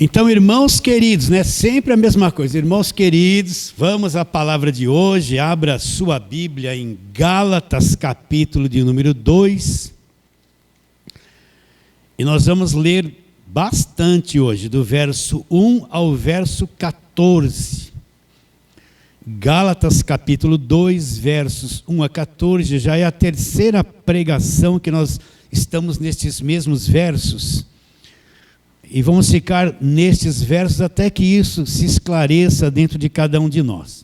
Então, irmãos queridos, né? Sempre a mesma coisa. Irmãos queridos, vamos à palavra de hoje. Abra sua Bíblia em Gálatas, capítulo de número 2. E nós vamos ler bastante hoje, do verso 1 ao verso 14. Gálatas, capítulo 2, versos 1 a 14. Já é a terceira pregação que nós estamos nestes mesmos versos. E vamos ficar nestes versos até que isso se esclareça dentro de cada um de nós.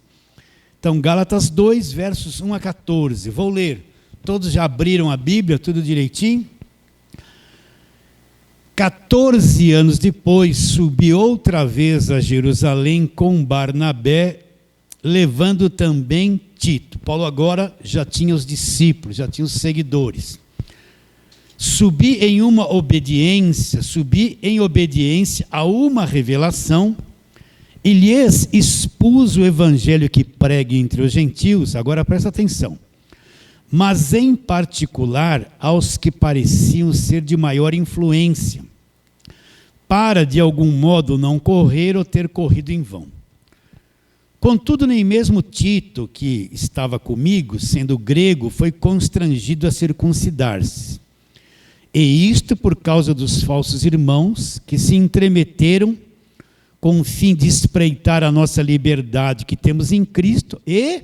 Então, Gálatas 2, versos 1 a 14. Vou ler. Todos já abriram a Bíblia, tudo direitinho? 14 anos depois, subi outra vez a Jerusalém com Barnabé, levando também Tito. Paulo agora já tinha os discípulos, já tinha os seguidores. Subi em obediência a uma revelação e lhes expus o evangelho que pregue entre os gentios. Agora presta atenção. Mas em particular aos que pareciam ser de maior influência, para de algum modo não correr ou ter corrido em vão. Contudo, nem mesmo Tito, que estava comigo, sendo grego, foi constrangido a circuncidar-se. E isto por causa dos falsos irmãos que se entremeteram com o fim de espreitar a nossa liberdade que temos em Cristo e,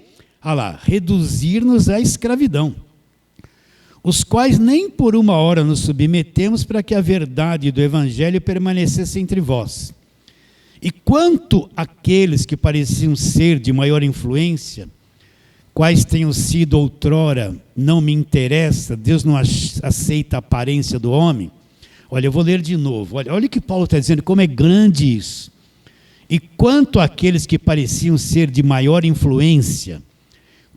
reduzir-nos à escravidão, os quais nem por uma hora nos submetemos para que a verdade do Evangelho permanecesse entre vós. E quanto àqueles que pareciam ser de maior influência, quais tenham sido outrora, não me interessa, Deus não aceita a aparência do homem. Olha, eu vou ler de novo, olha o que Paulo está dizendo, como é grande isso. E quanto àqueles que pareciam ser de maior influência,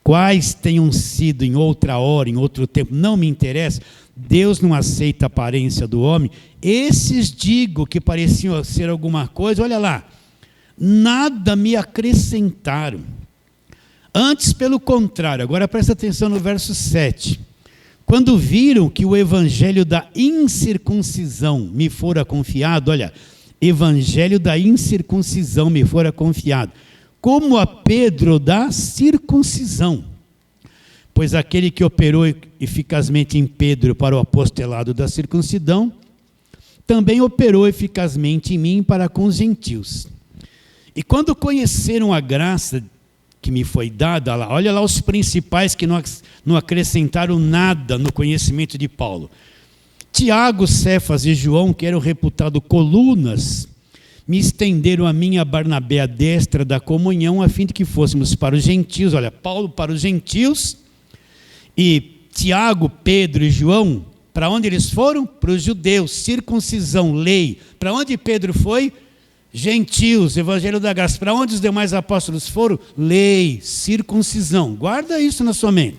quais tenham sido em outra hora, em outro tempo, não me interessa, Deus não aceita a aparência do homem, esses digo que pareciam ser alguma coisa, olha lá, nada me acrescentaram. Antes, pelo contrário, agora presta atenção no verso 7. Quando viram que o evangelho da incircuncisão me fora confiado, olha, evangelho da incircuncisão me fora confiado, como a Pedro da circuncisão. Pois aquele que operou eficazmente em Pedro para o apostolado da circuncisão, também operou eficazmente em mim para com os gentios. E quando conheceram a graça que me foi dada, olha lá os principais que não acrescentaram nada no conhecimento de Paulo. Tiago, Cefas e João, que eram reputados colunas, me estenderam a mim, a Barnabé, a destra da comunhão, a fim de que fôssemos para os gentios. Olha, Paulo para os gentios, e Tiago, Pedro e João, para onde eles foram? Para os judeus, circuncisão, lei. Para onde Pedro foi? Gentios, evangelho da graça. Para onde os demais apóstolos foram? Lei, circuncisão. Guarda isso na sua mente.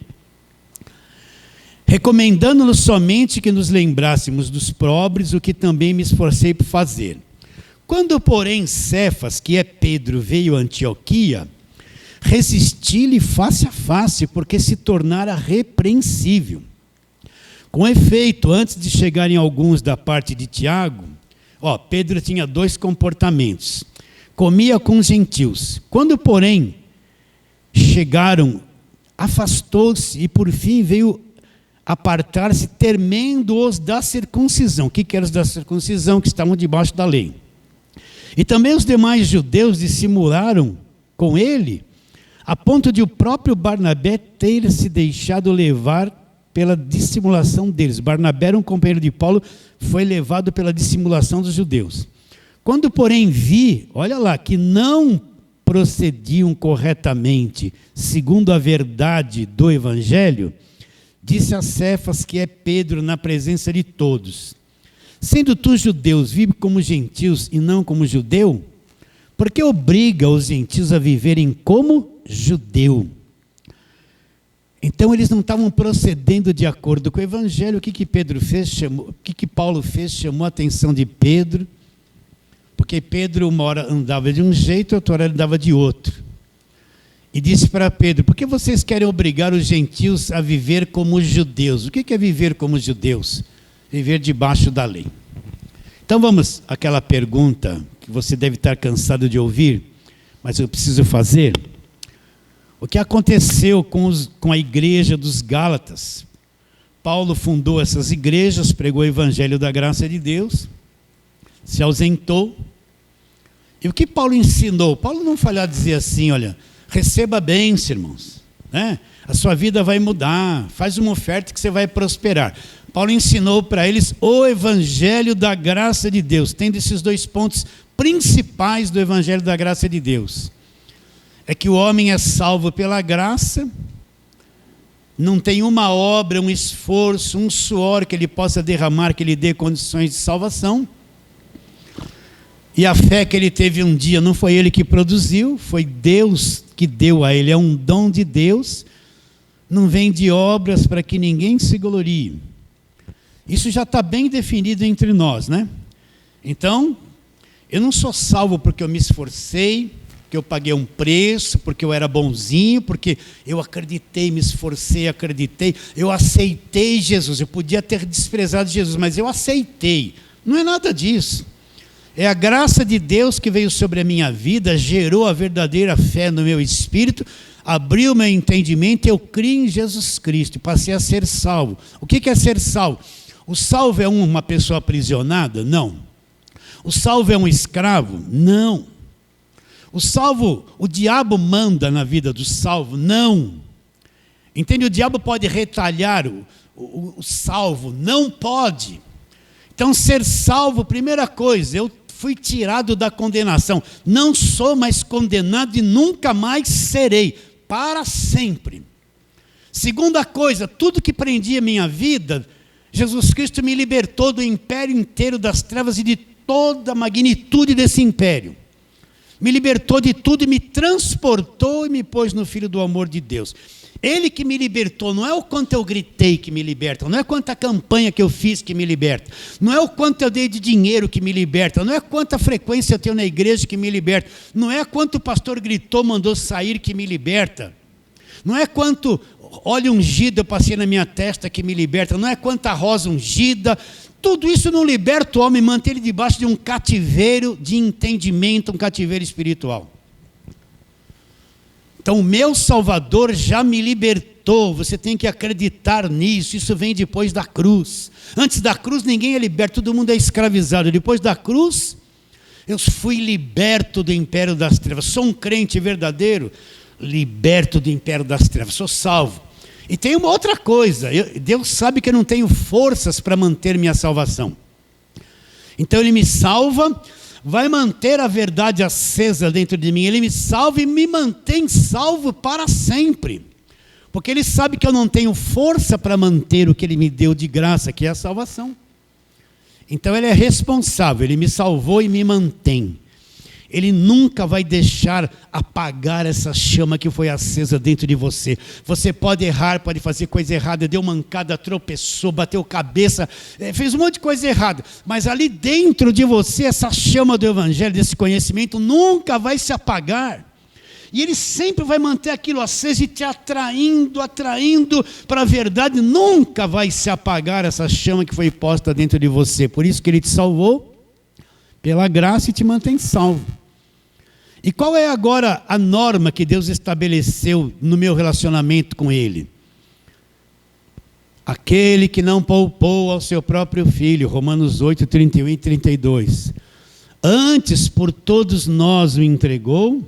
Recomendando-nos somente que nos lembrássemos dos pobres, o que também me esforcei por fazer. Quando, porém, Cefas, que é Pedro, veio a Antioquia, resisti-lhe face a face, porque se tornara repreensível. Com efeito, antes de chegarem alguns da parte de Tiago, Pedro tinha dois comportamentos. Comia com os gentios. Quando, porém, chegaram, afastou-se e, por fim, veio apartar-se, temendo os da circuncisão. O que eram os da circuncisão? Que estavam debaixo da lei. E também os demais judeus dissimularam com ele, a ponto de o próprio Barnabé ter se deixado levar pela dissimulação deles. Barnabé era um companheiro de Paulo, foi levado pela dissimulação dos judeus. Quando, porém, vi, olha lá, que não procediam corretamente, segundo a verdade do Evangelho, disse a Cefas, que é Pedro, na presença de todos: sendo tu judeus, vive como gentios e não como judeu, porque obriga os gentios a viverem como judeu. Então eles não estavam procedendo de acordo com o evangelho. O que Pedro fez? O que Paulo fez? Chamou a atenção de Pedro, porque Pedro uma hora andava de um jeito, outra hora andava de outro. E disse para Pedro: por que vocês querem obrigar os gentios a viver como os judeus? O que é viver como os judeus? Viver debaixo da lei. Então vamos àquela pergunta que você deve estar cansado de ouvir, mas eu preciso fazer. O que aconteceu com a igreja dos Gálatas? Paulo fundou essas igrejas, pregou o evangelho da graça de Deus, se ausentou. E o que Paulo ensinou? Paulo não falhou a dizer assim, olha, receba bênção, irmãos, né? A sua vida vai mudar, faz uma oferta que você vai prosperar. Paulo ensinou para eles o evangelho da graça de Deus, tendo esses dois pontos principais do evangelho da graça de Deus. É que o homem é salvo pela graça, não tem uma obra, um esforço, um suor que ele possa derramar, que lhe dê condições de salvação. E a fé que ele teve um dia não foi ele que produziu, foi Deus que deu a ele, é um dom de Deus, não vem de obras para que ninguém se glorie. Isso já está bem definido entre nós, né? Então, eu não sou salvo porque eu me esforcei, porque eu paguei um preço, porque eu era bonzinho, porque eu acreditei, me esforcei, acreditei, eu aceitei Jesus. Eu podia ter desprezado Jesus, mas eu aceitei. Não é nada disso. É a graça de Deus que veio sobre a minha vida, gerou a verdadeira fé no meu espírito, abriu meu entendimento, eu criei em Jesus Cristo, passei a ser salvo. O que é ser salvo? O salvo é uma pessoa aprisionada? Não. O salvo é um escravo? Não. O salvo, o diabo manda na vida do salvo? Não. Entende? O diabo pode retalhar o salvo? Não pode. Então, ser salvo, primeira coisa, eu fui tirado da condenação. Não sou mais condenado e nunca mais serei, para sempre. Segunda coisa, tudo que prendia minha vida, Jesus Cristo me libertou do império inteiro das trevas e de toda a magnitude desse império. Me libertou de tudo e me transportou e me pôs no Filho do amor de Deus. Ele que me libertou, não é o quanto eu gritei que me liberta, não é quanta campanha que eu fiz que me liberta, não é o quanto eu dei de dinheiro que me liberta, não é quanta frequência eu tenho na igreja que me liberta, não é quanto o pastor gritou, mandou sair que me liberta, não é quanto óleo ungido eu passei na minha testa que me liberta, não é quanta rosa ungida. Tudo isso não liberta o homem, mantém ele debaixo de um cativeiro de entendimento, um cativeiro espiritual. Então, o meu Salvador já me libertou, você tem que acreditar nisso, isso vem depois da cruz. Antes da cruz ninguém é liberto, todo mundo é escravizado. Depois da cruz, eu fui liberto do império das trevas. Sou um crente verdadeiro, liberto do império das trevas, sou salvo. E tem uma outra coisa, Deus sabe que eu não tenho forças para manter minha salvação. Então Ele me salva, vai manter a verdade acesa dentro de mim. Ele me salva e me mantém salvo para sempre. Porque Ele sabe que eu não tenho força para manter o que Ele me deu de graça, que é a salvação. Então Ele é responsável, Ele me salvou e me mantém. Ele nunca vai deixar apagar essa chama que foi acesa dentro de você. Você pode errar, pode fazer coisa errada, deu mancada, tropeçou, bateu cabeça, fez um monte de coisa errada. Mas ali dentro de você, essa chama do evangelho, desse conhecimento, nunca vai se apagar. E Ele sempre vai manter aquilo aceso e te atraindo para a verdade. Nunca vai se apagar essa chama que foi posta dentro de você. Por isso que Ele te salvou pela graça e te mantém salvo. E qual é agora a norma que Deus estabeleceu no meu relacionamento com Ele? Aquele que não poupou ao seu próprio Filho, Romanos 8, 31 e 32. Antes por todos nós o entregou,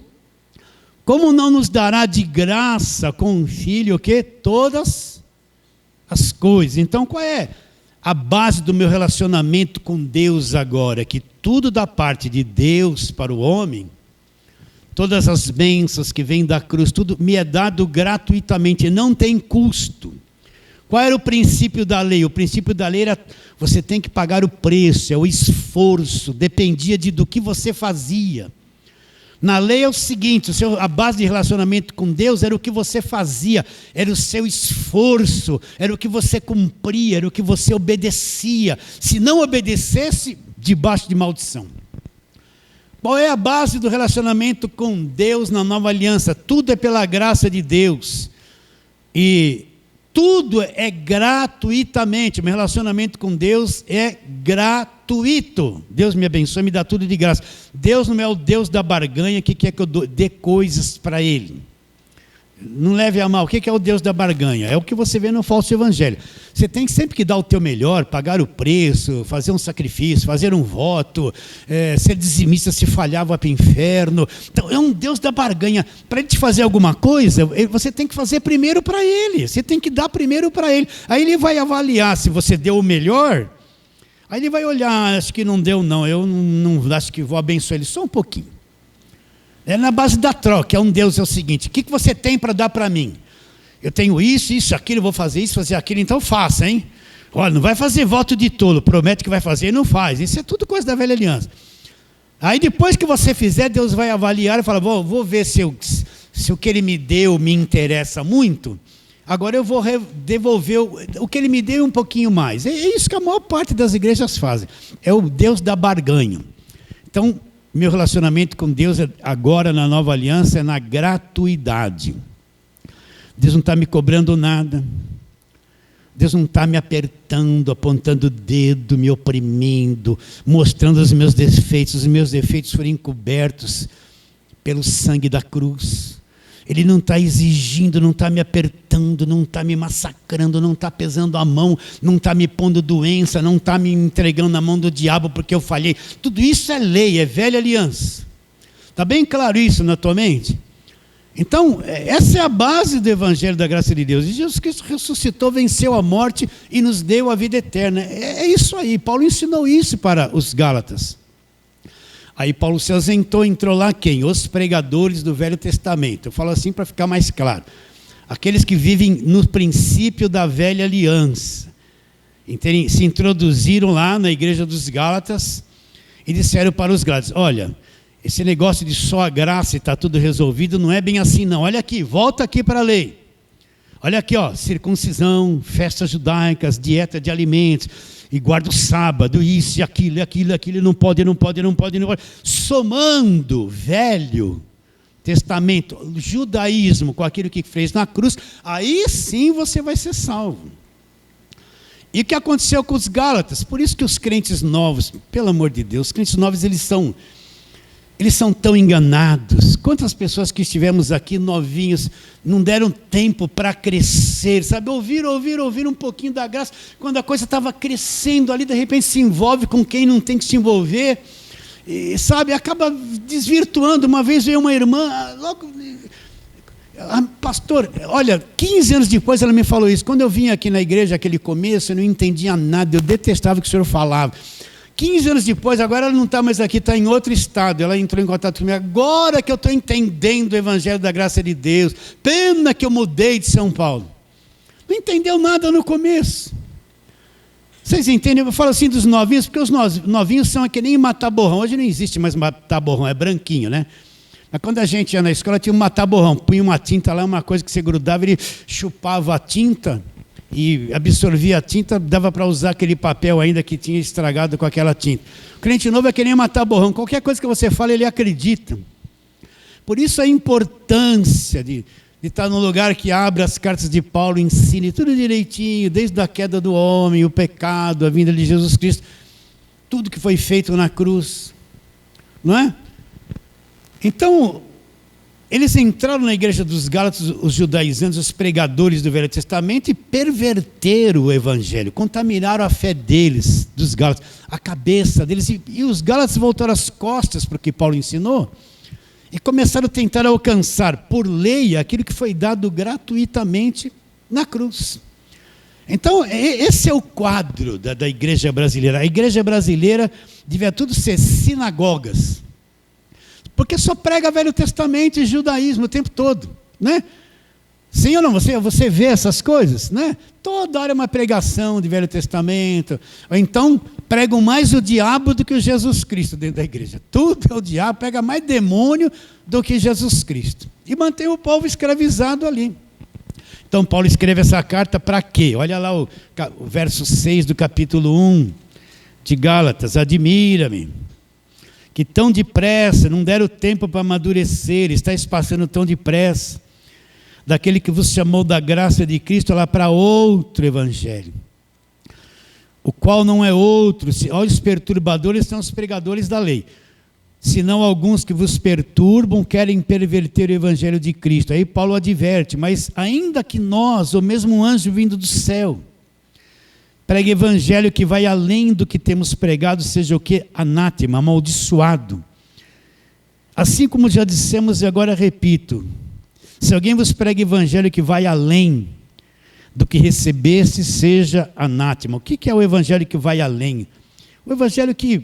como não nos dará de graça com o Filho o quê? Todas as coisas. Então qual é a base do meu relacionamento com Deus agora? Que tudo da parte de Deus para o homem, todas as bênçãos que vêm da cruz, tudo me é dado gratuitamente, não tem custo. Qual era o princípio da lei? O princípio da lei era, você tem que pagar o preço, é o esforço, dependia do que você fazia. Na lei é o seguinte, a base de relacionamento com Deus era o que você fazia, era o seu esforço, era o que você cumpria, era o que você obedecia. Se não obedecesse, debaixo de maldição. Qual é a base do relacionamento com Deus na nova aliança? Tudo é pela graça de Deus. E tudo é gratuitamente. Meu relacionamento com Deus é gratuito. Deus me abençoe, me dá tudo de graça. Deus não é o Deus da barganha que quer que eu dê coisas para Ele. Não leve a mal. O que é o Deus da barganha? É o que você vê no falso evangelho. Você tem sempre que dar o teu melhor, pagar o preço, fazer um sacrifício, fazer um voto, ser dizimista, se falhar, vai para o inferno. Então, é um Deus da barganha. Para Ele te fazer alguma coisa, você tem que fazer primeiro para Ele. Você tem que dar primeiro para Ele. Aí Ele vai avaliar se você deu o melhor. Aí Ele vai olhar, acho que não deu não, eu não acho que vou abençoar Ele só um pouquinho. É na base da troca. Um Deus é o seguinte: o que você tem para dar para mim? Eu tenho isso, aquilo, vou fazer isso, fazer aquilo, então faça, hein? Olha, não vai fazer voto de tolo, promete que vai fazer e não faz. Isso é tudo coisa da velha aliança. Aí depois que você fizer, Deus vai avaliar e fala: vou ver se o que Ele me deu me interessa muito. Agora eu vou devolver o que Ele me deu um pouquinho mais. É isso que a maior parte das igrejas fazem. É o Deus da barganha. Então, meu relacionamento com Deus agora na nova aliança é na gratuidade. Deus não está me cobrando nada. Deus não está me apertando, apontando o dedo, me oprimindo, mostrando os meus defeitos. Os meus defeitos foram encobertos pelo sangue da cruz. Ele não está exigindo, não está me apertando, não está me massacrando, não está pesando a mão, não está me pondo doença, não está me entregando na mão do diabo porque eu falhei. Tudo isso é lei, é velha aliança. Está bem claro isso na tua mente? Então, essa é a base do Evangelho da Graça de Deus. E Jesus Cristo ressuscitou, venceu a morte e nos deu a vida eterna. É isso aí, Paulo ensinou isso para os Gálatas. Aí Paulo se ausentou, entrou lá quem? Os pregadores do Velho Testamento. Eu falo assim para ficar mais claro. Aqueles que vivem no princípio da velha aliança. Se introduziram lá na igreja dos Gálatas e disseram para os Gálatas: olha, esse negócio de só a graça e está tudo resolvido não é bem assim não. Olha aqui, volta aqui para a lei. Olha aqui, ó, circuncisão, festas judaicas, dieta de alimentos, e guarda o sábado, isso e aquilo, não pode. Somando Velho Testamento, judaísmo com aquilo que fez na cruz, aí sim você vai ser salvo. E o que aconteceu com os Gálatas? Por isso que os crentes novos, pelo amor de Deus, os crentes novos eles são tão enganados. Quantas pessoas que estivemos aqui novinhos não deram tempo para crescer, sabe? Ouviram um pouquinho da graça. Quando a coisa estava crescendo ali, de repente se envolve com quem não tem que se envolver. E, sabe, acaba desvirtuando. Uma vez veio uma irmã, logo... pastor, olha, 15 anos depois ela me falou isso. Quando eu vim aqui na igreja, aquele começo, eu não entendia nada. Eu detestava o que o senhor falava. 15 anos depois, agora ela não está mais aqui, está em outro estado. Ela entrou em contato comigo. Agora que eu estou entendendo o Evangelho da Graça de Deus. Pena que eu mudei de São Paulo. Não entendeu nada no começo. Vocês entendem? Eu falo assim dos novinhos, porque os novinhos são que nem mata-borrão. Hoje não existe mais mata-borrão, é branquinho, né? Mas quando a gente ia na escola, tinha um mata-borrão. Punha uma tinta lá, uma coisa que você grudava, ele chupava a tinta e absorvia a tinta, dava para usar aquele papel ainda que tinha estragado com aquela tinta. O crente novo é que nem matar borrão. Qualquer coisa que você fala, ele acredita. Por isso a importância de estar num lugar que abre as cartas de Paulo, ensine tudo direitinho, desde a queda do homem, o pecado, a vinda de Jesus Cristo, tudo que foi feito na cruz. Não é? Então, eles entraram na igreja dos Gálatas, os judaizantes, os pregadores do Velho Testamento, e perverteram o Evangelho, contaminaram a fé deles, dos Gálatas, a cabeça deles, e os Gálatas voltaram as costas para o que Paulo ensinou, e começaram a tentar alcançar, por lei, aquilo que foi dado gratuitamente na cruz. Então, esse é o quadro da igreja brasileira. A igreja brasileira devia tudo ser sinagogas, porque só prega Velho Testamento e judaísmo o tempo todo, né? Sim ou não? Você vê essas coisas, né? Toda hora é uma pregação de Velho Testamento. Ou então, pregam mais o diabo do que o Jesus Cristo dentro da igreja. Tudo é o diabo, pega mais demônio do que Jesus Cristo. E mantém o povo escravizado ali. Então, Paulo escreve essa carta para quê? Olha lá o verso 6 do capítulo 1 de Gálatas. Admira-me que tão depressa, não deram tempo para amadurecer, está passando tão depressa. daquele que vos chamou da graça de Cristo lá para outro evangelho, o qual não é outro, olhos perturbadores são os pregadores da lei, senão alguns que vos perturbam, querem perverter o evangelho de Cristo. Aí Paulo adverte, mas ainda que nós, ou mesmo um anjo vindo do céu, pregue evangelho que vai além do que temos pregado, seja o que? Anátema, amaldiçoado. Assim como já dissemos e agora repito, se alguém vos prega evangelho que vai além do que recebesse, seja anátema. O que é o evangelho que vai além? O evangelho que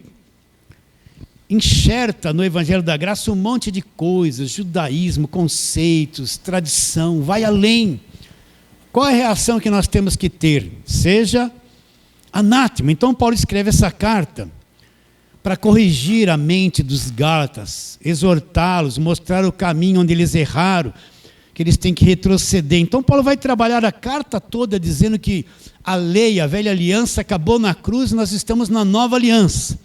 enxerta no evangelho da graça um monte de coisas, judaísmo, conceitos, tradição, vai além. Qual é a reação que nós temos que ter? Seja anátema. Então Paulo escreve essa carta para corrigir a mente dos gálatas, exortá-los, mostrar o caminho onde eles erraram, que eles têm que retroceder. Então Paulo vai trabalhar a carta toda dizendo que a lei, a velha aliança acabou na cruz e nós estamos na nova aliança.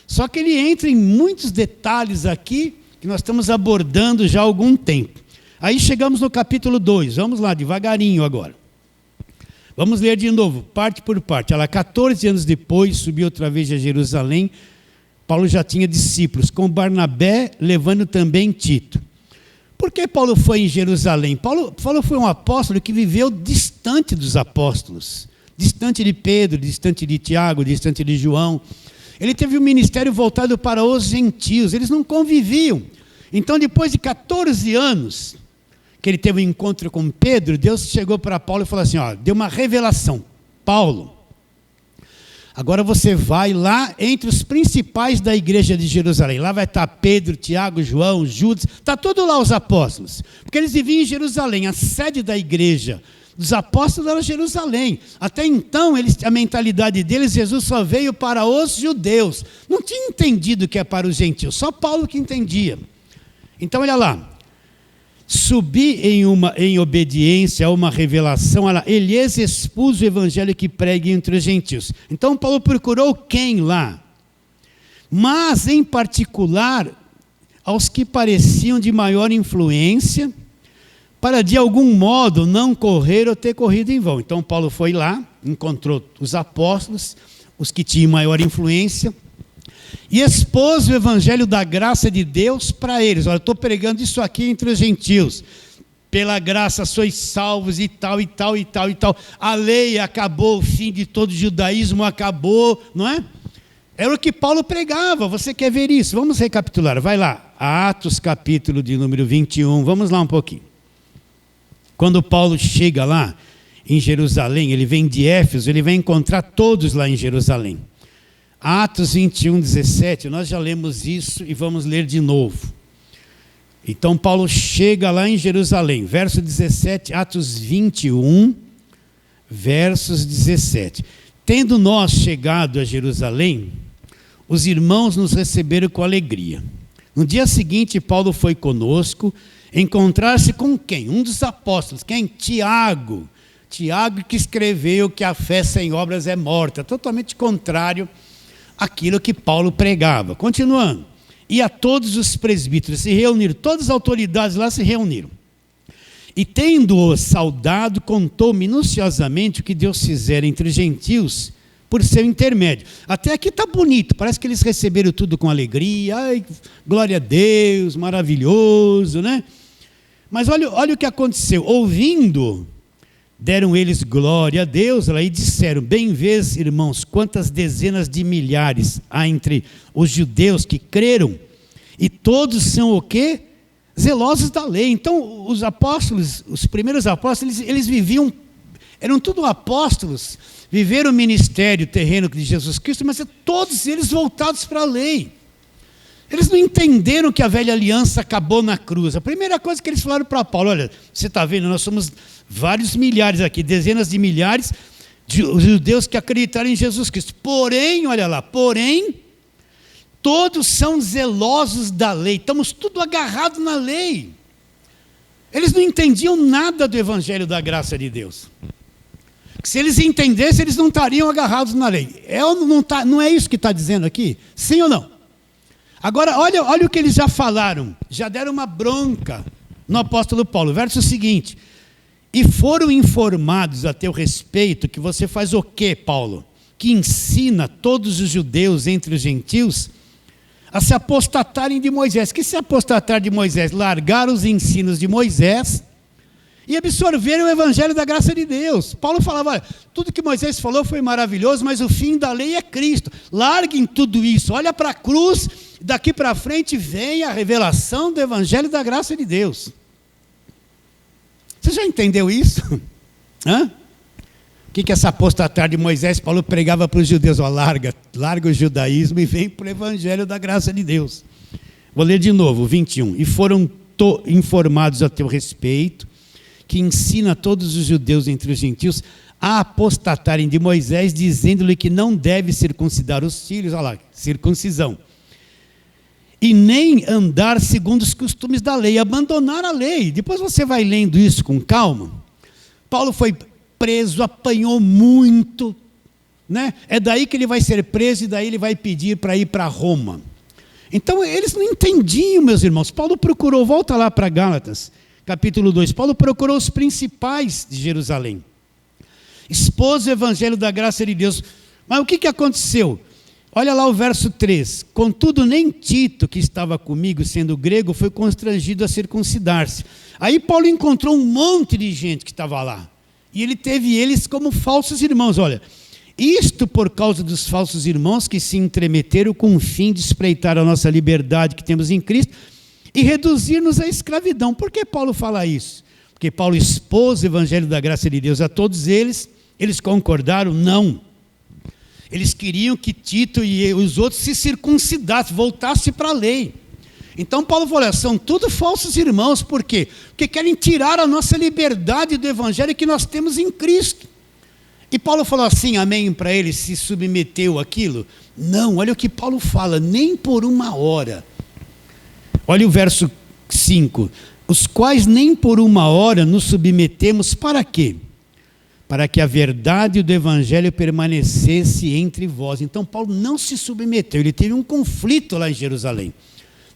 Só que ele entra em muitos detalhes aqui que nós estamos abordando já há algum tempo. Aí chegamos no capítulo 2, vamos lá devagarinho agora. Vamos ler de novo, parte por parte. 14 anos depois, subiu outra vez a Jerusalém. Paulo já tinha discípulos, com Barnabé, levando também Tito. Por que Paulo foi em Jerusalém? Paulo foi um apóstolo que viveu distante dos apóstolos, distante de Pedro, distante de Tiago, distante de João. Ele teve um ministério voltado para os gentios, eles não conviviam. Então, depois de 14 anos que ele teve um encontro com Pedro, Deus chegou para Paulo e falou assim, deu uma revelação. Paulo, agora você vai lá entre os principais da igreja de Jerusalém. Lá vai estar Pedro, Tiago, João, Judas, está tudo lá os apóstolos. Porque eles viviam em Jerusalém, a sede da igreja dos apóstolos era Jerusalém. Até então, a mentalidade deles, Jesus só veio para os judeus. Não tinha entendido que é para os gentios, só Paulo que entendia. Então, olha lá. Subi em obediência a uma revelação, ele expôs o evangelho que pregue entre os gentios. Então Paulo procurou quem lá? Mas em particular aos que pareciam de maior influência, para de algum modo não correr ou ter corrido em vão. Então Paulo foi lá, encontrou os apóstolos, os que tinham maior influência, e expôs o evangelho da graça de Deus para eles. Olha, eu estou pregando isso aqui entre os gentios. Pela graça sois salvos e tal, e tal, e tal, e tal. A lei acabou, o fim de todo o judaísmo acabou, não é? Era o que Paulo pregava. Você quer ver isso? Vamos recapitular, vai lá. Atos capítulo de número 21, vamos lá um pouquinho. Quando Paulo chega lá em Jerusalém, ele vem de Éfeso, ele vai encontrar todos lá em Jerusalém. Atos 21, 17, nós já lemos isso e vamos ler de novo. Então Paulo chega lá em Jerusalém, verso 17, Atos 21, versos 17. Tendo nós chegado a Jerusalém, os irmãos nos receberam com alegria. No dia seguinte, Paulo foi conosco, encontrar-se com quem? Um dos apóstolos, quem? Tiago. Tiago que escreveu que a fé sem obras é morta, totalmente contrário aquilo que Paulo pregava. Continuando. E a todos os presbíteros se reuniram, todas as autoridades lá se reuniram. E tendo-o saudado, contou minuciosamente o que Deus fizera entre os gentios por seu intermédio. Até aqui está bonito, parece que eles receberam tudo com alegria. Ai, glória a Deus, maravilhoso, né? Mas olha o que aconteceu. Ouvindo, deram eles glória a Deus e disseram, bem vês, irmãos, quantas dezenas de milhares há entre os judeus que creram, e todos são o quê? Zelosos da lei. Então os apóstolos, os primeiros apóstolos, eles viviam, eram tudo apóstolos, viveram o ministério terreno de Jesus Cristo, mas todos eles voltados para a lei. Eles não entenderam que a velha aliança acabou na cruz. A primeira coisa que eles falaram para Paulo, olha, você está vendo, nós somos vários milhares aqui, dezenas de milhares de judeus que acreditaram em Jesus Cristo. Porém, olha lá, todos são zelosos da lei, estamos tudo agarrados na lei. Eles não entendiam nada do evangelho da graça de Deus. Se eles entendessem, eles não estariam agarrados na lei. Não é isso que está dizendo aqui? Sim ou não? Agora, olha o que eles já falaram. Já deram uma bronca no apóstolo Paulo. Verso seguinte. E foram informados a teu respeito que você faz o quê, Paulo? Que ensina todos os judeus entre os gentios a se apostatarem de Moisés. Que se apostatar de Moisés? Largar os ensinos de Moisés e absorverem o evangelho da graça de Deus. Paulo falava, olha, tudo que Moisés falou foi maravilhoso, mas o fim da lei é Cristo. Larguem tudo isso, olha para a cruz, daqui para frente vem a revelação do evangelho da graça de Deus. Você já entendeu isso? Hã? O que é essa apostatar de Moisés? Paulo pregava para os judeus, ó, larga o judaísmo e vem para o evangelho da graça de Deus. Vou ler de novo, 21. E foram informados a teu respeito, que ensina todos os judeus entre os gentios a apostatarem de Moisés, dizendo-lhe que não deve circuncidar os filhos, olha lá, circuncisão, e nem andar segundo os costumes da lei, abandonar a lei. Depois você vai lendo isso com calma. Paulo foi preso, apanhou muito, né? É daí que ele vai ser preso e daí ele vai pedir para ir para Roma. Então eles não entendiam, meus irmãos. Paulo procurou, volta lá para Gálatas, capítulo 2, Paulo procurou os principais de Jerusalém, expôs o evangelho da graça de Deus. Mas o que aconteceu? Olha lá o verso 3. Contudo, nem Tito, que estava comigo, sendo grego, foi constrangido a circuncidar-se. Aí Paulo encontrou um monte de gente que estava lá. E ele teve eles como falsos irmãos. Olha, isto por causa dos falsos irmãos que se entremeteram com o fim de espreitar a nossa liberdade que temos em Cristo e reduzir-nos à escravidão. Por que Paulo fala isso? Porque Paulo expôs o evangelho da graça de Deus a todos eles. Eles concordaram? Não. Eles queriam que Tito e os outros se circuncidassem, voltassem para a lei. Então Paulo falou, são tudo falsos irmãos. Por quê? Porque querem tirar a nossa liberdade do evangelho que nós temos em Cristo. E Paulo falou assim, amém, para eles, se submeteu àquilo? Não, olha o que Paulo fala, nem por uma hora. Olha o verso 5. Os quais nem por uma hora nos submetemos para quê? Para que a verdade do evangelho permanecesse entre vós. Então Paulo não se submeteu, ele teve um conflito lá em Jerusalém.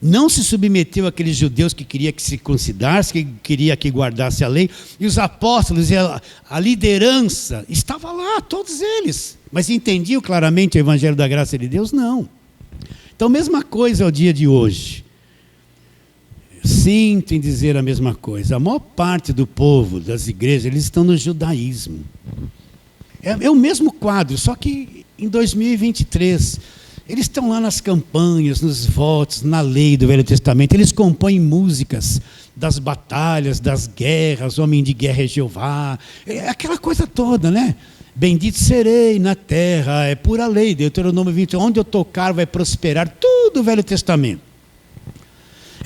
Não se submeteu àqueles judeus que queria que se circuncidasse, que queria que guardasse a lei. E os apóstolos e a liderança, estava lá, todos eles. Mas entendiam claramente o evangelho da graça de Deus? Não. Então, mesma coisa ao dia de hoje. Sinto em dizer a mesma coisa. A maior parte do povo, das igrejas, eles estão no judaísmo. É o mesmo quadro, só que em 2023. Eles estão lá nas campanhas, nos votos, na lei do Velho Testamento. Eles compõem músicas das batalhas, das guerras, homem de guerra é Jeová. É aquela coisa toda, né? Bendito serei na terra, é pura lei. Deuteronômio 20, onde eu tocar vai prosperar. Tudo o Velho Testamento.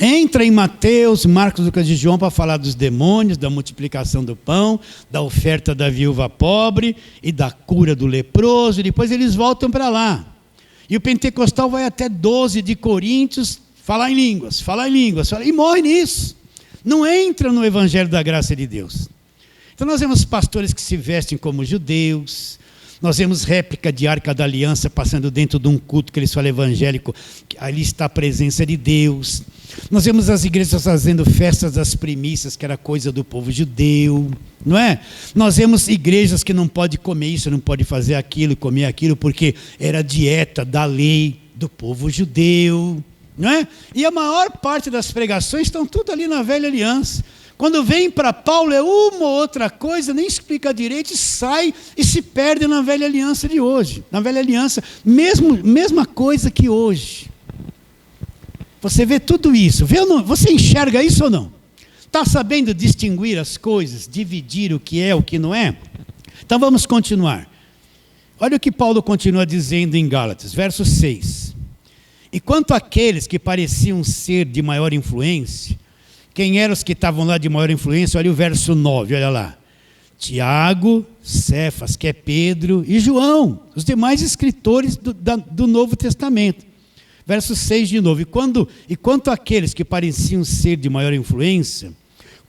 Entra em Mateus, Marcos, Lucas e João para falar dos demônios, da multiplicação do pão, da oferta da viúva pobre e da cura do leproso. E depois eles voltam para lá. E o pentecostal vai até 12 de Coríntios, falar em línguas, e morre nisso. Não entra no evangelho da graça de Deus. Então nós vemos pastores que se vestem como judeus, nós vemos réplica de Arca da Aliança passando dentro de um culto que eles falam evangélico, ali está a presença de Deus. Nós vemos as igrejas fazendo festas das primícias, que era coisa do povo judeu, não é? Nós vemos igrejas que não pode comer isso, não pode fazer aquilo, comer aquilo, porque era dieta da lei do povo judeu, não é? E a maior parte das pregações estão tudo ali na velha aliança. Quando vem para Paulo é uma ou outra coisa, nem explica direito, e sai e se perde na velha aliança de hoje. Na velha aliança, mesma coisa que hoje. Você vê tudo isso, vê ou não? Você enxerga isso ou não? Está sabendo distinguir as coisas, dividir o que é, o que não é? Então vamos continuar. Olha o que Paulo continua dizendo em Gálatas, verso 6. E quanto àqueles que pareciam ser de maior influência, quem eram os que estavam lá de maior influência? Olha o verso 9, olha lá. Tiago, Cefas, que é Pedro, e João, os demais escritores do Novo Testamento. Verso 6 de novo. E quanto àqueles que pareciam ser de maior influência,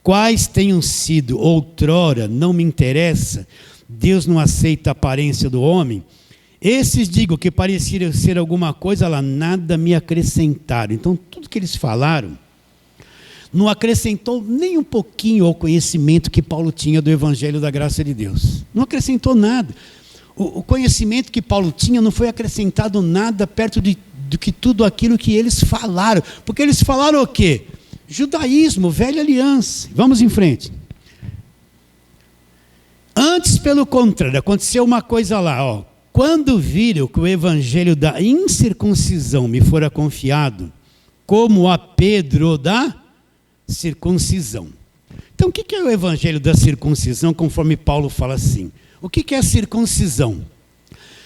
quais tenham sido outrora, não me interessa, Deus não aceita a aparência do homem, esses, digo, que pareciam ser alguma coisa lá, nada me acrescentaram. Então, tudo que eles falaram, não acrescentou nem um pouquinho ao conhecimento que Paulo tinha do Evangelho da Graça de Deus. Não acrescentou nada. O conhecimento que Paulo tinha não foi acrescentado nada perto do que tudo aquilo que eles falaram. Porque eles falaram o quê? Judaísmo, velha aliança. Vamos em frente. Antes, pelo contrário, aconteceu uma coisa lá, ó. Quando viram que o evangelho da incircuncisão me fora confiado, como a Pedro da circuncisão. Então, o que é o evangelho da circuncisão, conforme Paulo fala assim? O que é a circuncisão?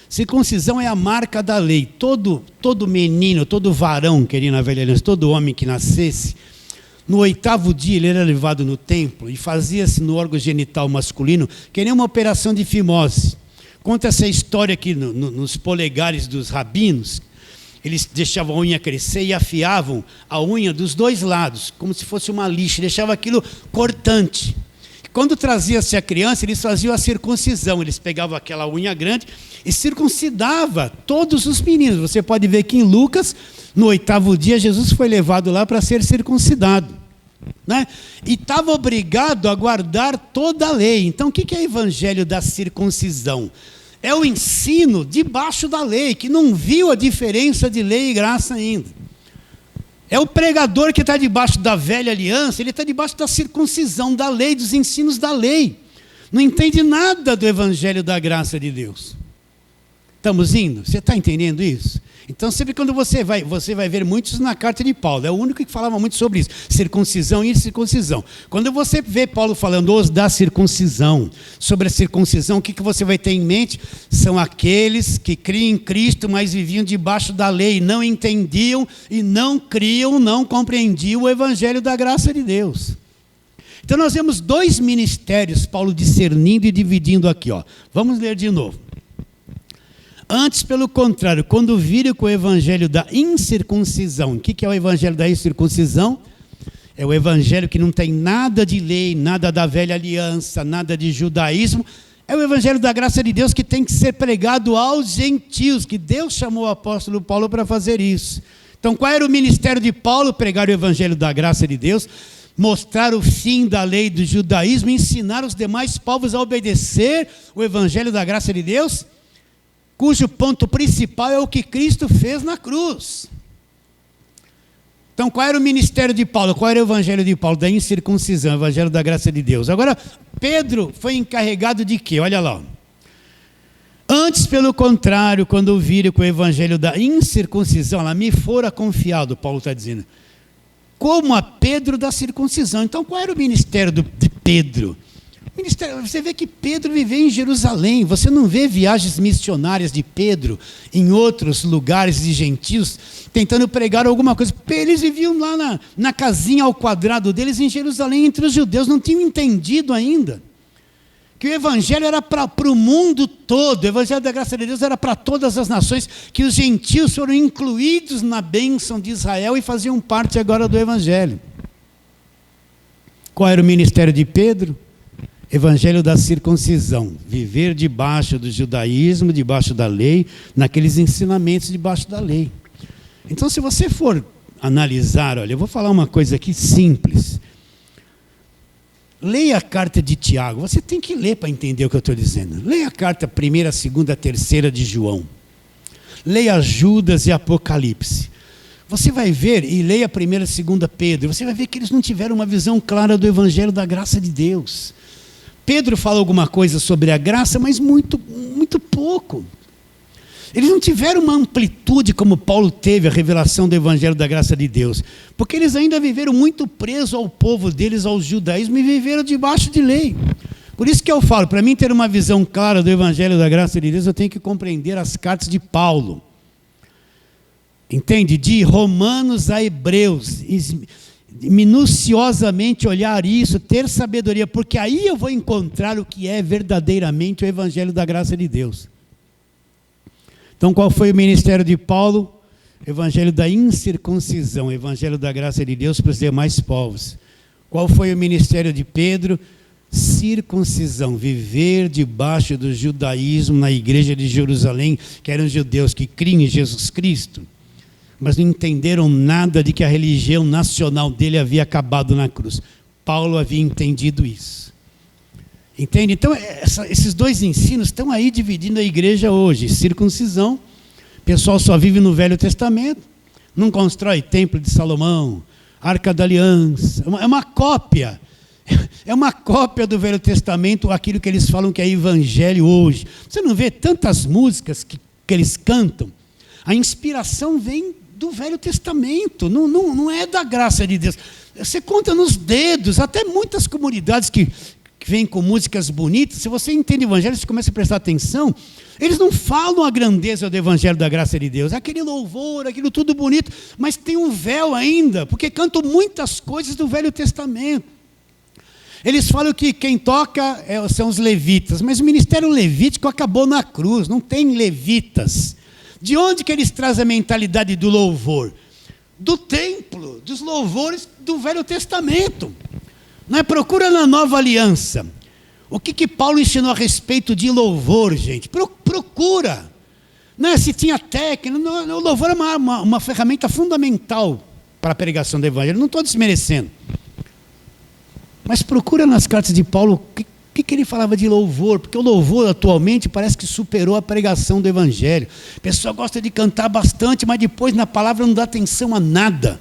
Circuncisão é a marca da lei. Todo menino, todo varão, querido na velha aliança, todo homem que nascesse, no 8º dia ele era levado no templo e fazia-se no órgão genital masculino, que nem uma operação de fimose. Conta essa história aqui nos polegares dos rabinos. Eles deixavam a unha crescer e afiavam a unha dos dois lados, como se fosse uma lixa, deixavam aquilo cortante. Quando trazia-se a criança, eles faziam a circuncisão. Eles pegavam aquela unha grande e circuncidava todos os meninos. Você pode ver que em Lucas, no 8º dia, Jesus foi levado lá para ser circuncidado, né? E estava obrigado a guardar toda a lei. Então, o que é o evangelho da circuncisão? É o ensino debaixo da lei, que não viu a diferença de lei e graça ainda. É o pregador que está debaixo da velha aliança, ele está debaixo da circuncisão, da lei, dos ensinos da lei. Não entende nada do evangelho da graça de Deus. Estamos indo? Você está entendendo isso? Então, sempre quando você vai ver muitos na carta de Paulo, é o único que falava muito sobre isso, circuncisão e incircuncisão. Quando você vê Paulo falando os da circuncisão, sobre a circuncisão, o que você vai ter em mente? São aqueles que criam em Cristo, mas viviam debaixo da lei, não entendiam e não criam, não compreendiam o evangelho da graça de Deus. Então, nós vemos 2 ministérios, Paulo discernindo e dividindo aqui, ó. Vamos ler de novo. Antes, pelo contrário, quando viram com o evangelho da incircuncisão, o que é o evangelho da incircuncisão? É o evangelho que não tem nada de lei, nada da velha aliança, nada de judaísmo. É o evangelho da graça de Deus que tem que ser pregado aos gentios, que Deus chamou o apóstolo Paulo para fazer isso. Então, qual era o ministério de Paulo? Pregar o evangelho da graça de Deus, mostrar o fim da lei do judaísmo, ensinar os demais povos a obedecer o evangelho da graça de Deus, cujo ponto principal é o que Cristo fez na cruz. Então, qual era o ministério de Paulo? Qual era o evangelho de Paulo? Da incircuncisão, o evangelho da graça de Deus. Agora, Pedro foi encarregado de quê? Olha lá. Antes, pelo contrário, quando ouviram que o evangelho da incircuncisão, ela me fora confiado, Paulo está dizendo, como a Pedro da circuncisão. Então, qual era o ministério de Pedro? Você vê que Pedro viveu em Jerusalém, você não vê viagens missionárias de Pedro em outros lugares de gentios, tentando pregar alguma coisa. Eles viviam lá na casinha ao quadrado deles em Jerusalém, entre os judeus, não tinham entendido ainda que o evangelho era para o mundo todo, o evangelho da graça de Deus era para todas as nações, que os gentios foram incluídos na bênção de Israel e faziam parte agora do evangelho. Qual era o ministério de Pedro? Evangelho da circuncisão, viver debaixo do judaísmo, debaixo da lei, naqueles ensinamentos debaixo da lei. Então, se você for analisar, olha, eu vou falar uma coisa aqui simples. Leia a carta de Tiago, você tem que ler para entender o que eu estou dizendo. Leia a carta 1ª, 2ª, 3ª de João. Leia Judas e Apocalipse. Você vai ver, e leia 1ª e 2ª Pedro, você vai ver que eles não tiveram uma visão clara do evangelho da graça de Deus. Pedro fala alguma coisa sobre a graça, mas muito, muito pouco. Eles não tiveram uma amplitude como Paulo teve a revelação do evangelho da graça de Deus, porque eles ainda viveram muito presos ao povo deles, ao judaísmo, e viveram debaixo de lei. Por isso que eu falo, para mim ter uma visão clara do evangelho da graça de Deus, eu tenho que compreender as cartas de Paulo. Entende? De Romanos a Hebreus, minuciosamente olhar isso, ter sabedoria, porque aí eu vou encontrar o que é verdadeiramente o evangelho da graça de Deus. Então, qual foi o ministério de Paulo? Evangelho da incircuncisão, evangelho da graça de Deus para os demais povos. Qual foi o ministério de Pedro? Circuncisão, viver debaixo do judaísmo na igreja de Jerusalém, que eram judeus que criam em Jesus Cristo. mas não entenderam nada de que a religião nacional dele havia acabado na cruz. Paulo havia entendido isso. Entende? Então, esses dois ensinos estão aí dividindo a igreja hoje. Circuncisão, o pessoal só vive no Velho Testamento, não constrói templo de Salomão, Arca da Aliança, é uma cópia. É uma cópia do Velho Testamento, aquilo que eles falam que é evangelho hoje. Você não vê tantas músicas que eles cantam? A inspiração vem do Velho Testamento, não é da graça de Deus. Você conta nos dedos, até muitas comunidades que vêm com músicas bonitas, se você entende o evangelho, você começa a prestar atenção, eles não falam a grandeza do evangelho da graça de Deus, aquele louvor, aquilo tudo bonito, mas tem um véu ainda, porque cantam muitas coisas do Velho Testamento. Eles falam que quem toca são os levitas, mas o ministério levítico acabou na cruz, não tem levitas. De onde que eles trazem a mentalidade do louvor? Do templo, dos louvores do Velho Testamento. Não é? Procura na Nova Aliança. O que Paulo ensinou a respeito de louvor, gente? Procura. Não é se tinha técnica, o louvor é uma ferramenta fundamental para a pregação do evangelho. Não estou desmerecendo. Mas procura nas cartas de Paulo o que ele falava de louvor, porque o louvor atualmente parece que superou a pregação do evangelho. A pessoa gosta de cantar bastante, mas depois na palavra não dá atenção a nada.